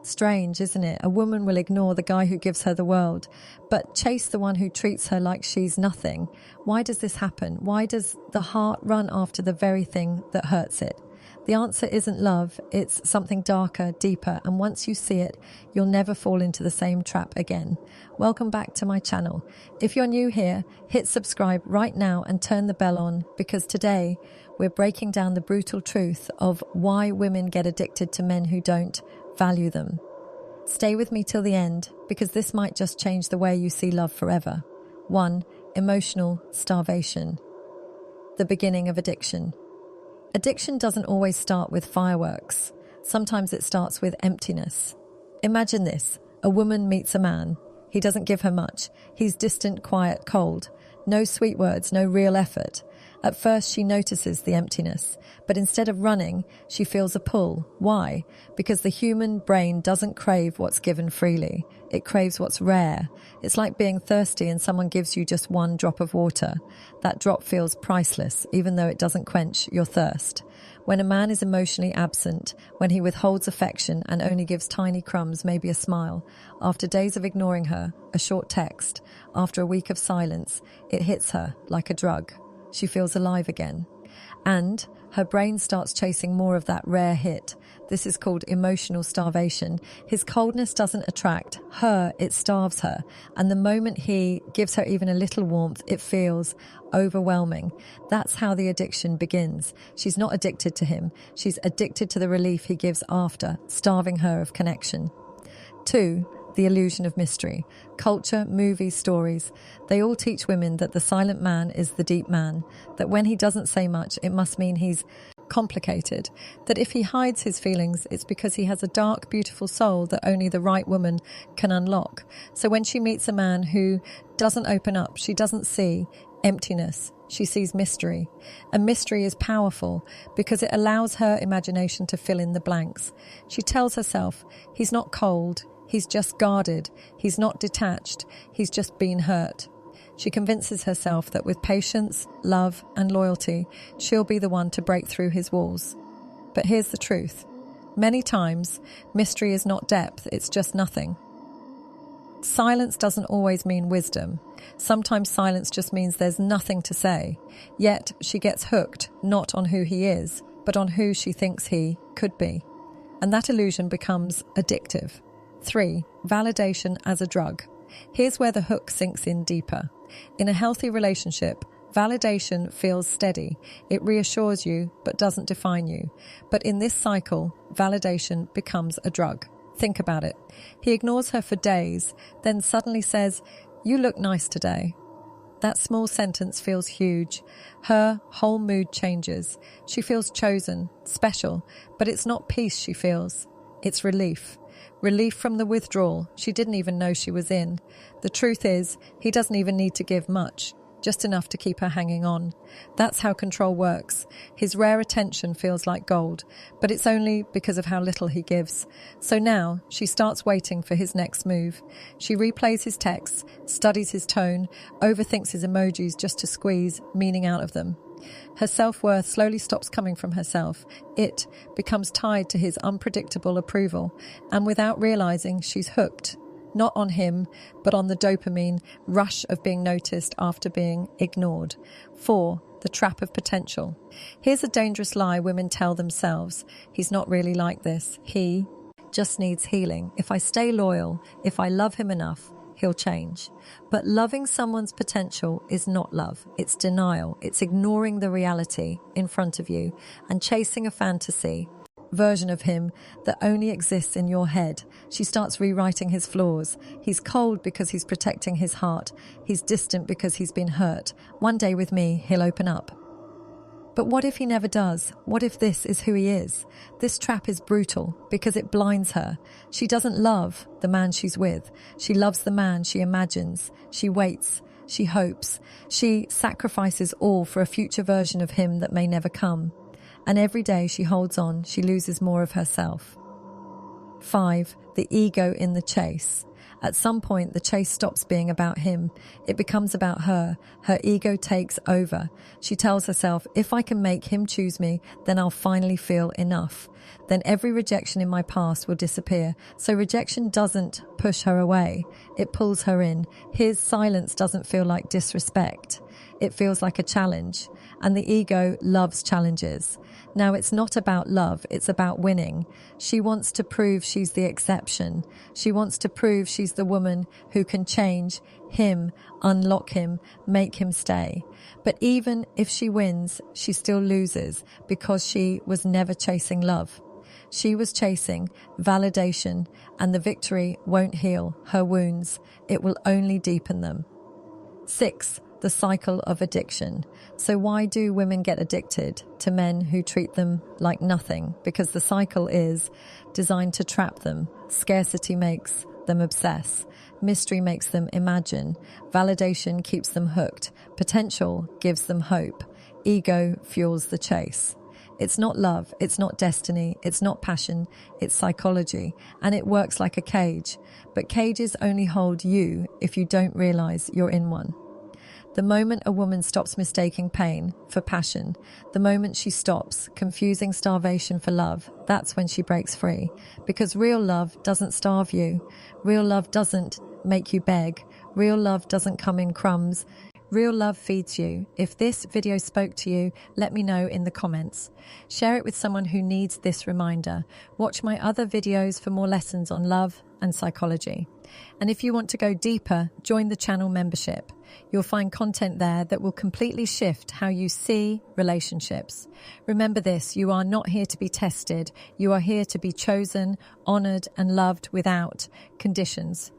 Strange, isn't it? A woman will ignore the guy who gives her the world, but chase the one who treats her like she's nothing. Why does this happen? Why does the heart run after the very thing that hurts it? The answer isn't love, it's something darker, deeper, and once you see it, you'll never fall into the same trap again. Welcome back to my channel. If you're new here, hit subscribe right now and turn the bell on, because today we're breaking down the brutal truth of why women get addicted to men who don't value them. Stay with me till the end, because this might just change the way you see love forever. 1. Emotional starvation. The beginning of addiction. Addiction doesn't always start with fireworks. Sometimes it starts with emptiness. Imagine this. A woman meets a man. He doesn't give her much. He's distant, quiet, cold. No sweet words, no real effort. At first, she notices the emptiness, but instead of running, she feels a pull. Why? Because the human brain doesn't crave what's given freely. It craves what's rare. It's like being thirsty and someone gives you just one drop of water. That drop feels priceless, even though it doesn't quench your thirst. When a man is emotionally absent, when he withholds affection and only gives tiny crumbs, maybe a smile, after days of ignoring her, a short text, after a week of silence, it hits her like a drug. She feels alive again. And her brain starts chasing more of that rare hit. This is called emotional starvation. His coldness doesn't attract her, it starves her. And the moment he gives her even a little warmth, it feels overwhelming. That's how the addiction begins. She's not addicted to him. She's addicted to the relief he gives after, starving her of connection. 2. The illusion of mystery. Culture, movies, stories, they all teach women that the silent man is the deep man, that when he doesn't say much, it must mean he's complicated, that if he hides his feelings, it's because he has a dark, beautiful soul that only the right woman can unlock. So when she meets a man who doesn't open up, she doesn't see emptiness, she sees mystery. And mystery is powerful because it allows her imagination to fill in the blanks. She tells herself, he's not cold, he's just guarded. He's not detached. He's just been hurt. She convinces herself that with patience, love, and loyalty, she'll be the one to break through his walls. But here's the truth. Many times, mystery is not depth, it's just nothing. Silence doesn't always mean wisdom. Sometimes silence just means there's nothing to say. Yet, she gets hooked, not on who he is, but on who she thinks he could be. And that illusion becomes addictive. 3. Validation as a drug. Here's where the hook sinks in deeper. In a healthy relationship, validation feels steady. It reassures you, but doesn't define you. But in this cycle, validation becomes a drug. Think about it. He ignores her for days, then suddenly says, "You look nice today." That small sentence feels huge. Her whole mood changes. She feels chosen, special, but it's not peace she feels. It's relief. Relief from the withdrawal she didn't even know she was in. The truth is, he doesn't even need to give much, just enough to keep her hanging on. That's how control works. His rare attention feels like gold, but it's only because of how little he gives. So now, she starts waiting for his next move. She replays his texts, studies his tone, overthinks his emojis just to squeeze meaning out of them. Her self-worth slowly stops coming from herself. It becomes tied to his unpredictable approval, and without realizing, she's hooked, not on him, but on the dopamine rush of being noticed after being ignored. 4. The trap of potential. Here's a dangerous lie women tell themselves. He's not really like this. He just needs healing. If I stay loyal, if I love him enough, he'll change. But loving someone's potential is not love. It's denial. It's ignoring the reality in front of you and chasing a fantasy version of him that only exists in your head. She starts rewriting his flaws. He's cold because he's protecting his heart. He's distant because he's been hurt. One day with me, he'll open up. But what if he never does? What if this is who he is? This trap is brutal because it blinds her. She doesn't love the man she's with. She loves the man she imagines. She waits. She hopes. She sacrifices all for a future version of him that may never come. And every day she holds on, she loses more of herself. 5. The ego in the chase. At some point, the chase stops being about him. It becomes about her. Her ego takes over. She tells herself, if I can make him choose me, then I'll finally feel enough. Then every rejection in my past will disappear. So rejection doesn't push her away. It pulls her in. His silence doesn't feel like disrespect. It feels like a challenge. And the ego loves challenges. Now, it's not about love, it's about winning. She wants to prove she's the exception. She wants to prove she's the woman who can change him, unlock him, make him stay. But even if she wins, she still loses because she was never chasing love. She was chasing validation, and the victory won't heal her wounds. It will only deepen them. 6. The cycle of addiction. So why do women get addicted to men who treat them like nothing? Because the cycle is designed to trap them. Scarcity makes them obsess. Mystery makes them imagine. Validation keeps them hooked. Potential gives them hope. Ego fuels the chase. It's not love, it's not destiny, it's not passion, it's psychology, and it works like a cage. But cages only hold you if you don't realize you're in one. The moment a woman stops mistaking pain for passion, the moment she stops confusing starvation for love, that's when she breaks free. Because real love doesn't starve you. Real love doesn't make you beg. Real love doesn't come in crumbs. Real love feeds you. If this video spoke to you, let me know in the comments. Share it with someone who needs this reminder. Watch my other videos for more lessons on love and psychology. And if you want to go deeper, join the channel membership. You'll find content there that will completely shift how you see relationships. Remember this, you are not here to be tested. You are here to be chosen, honored, and loved without conditions.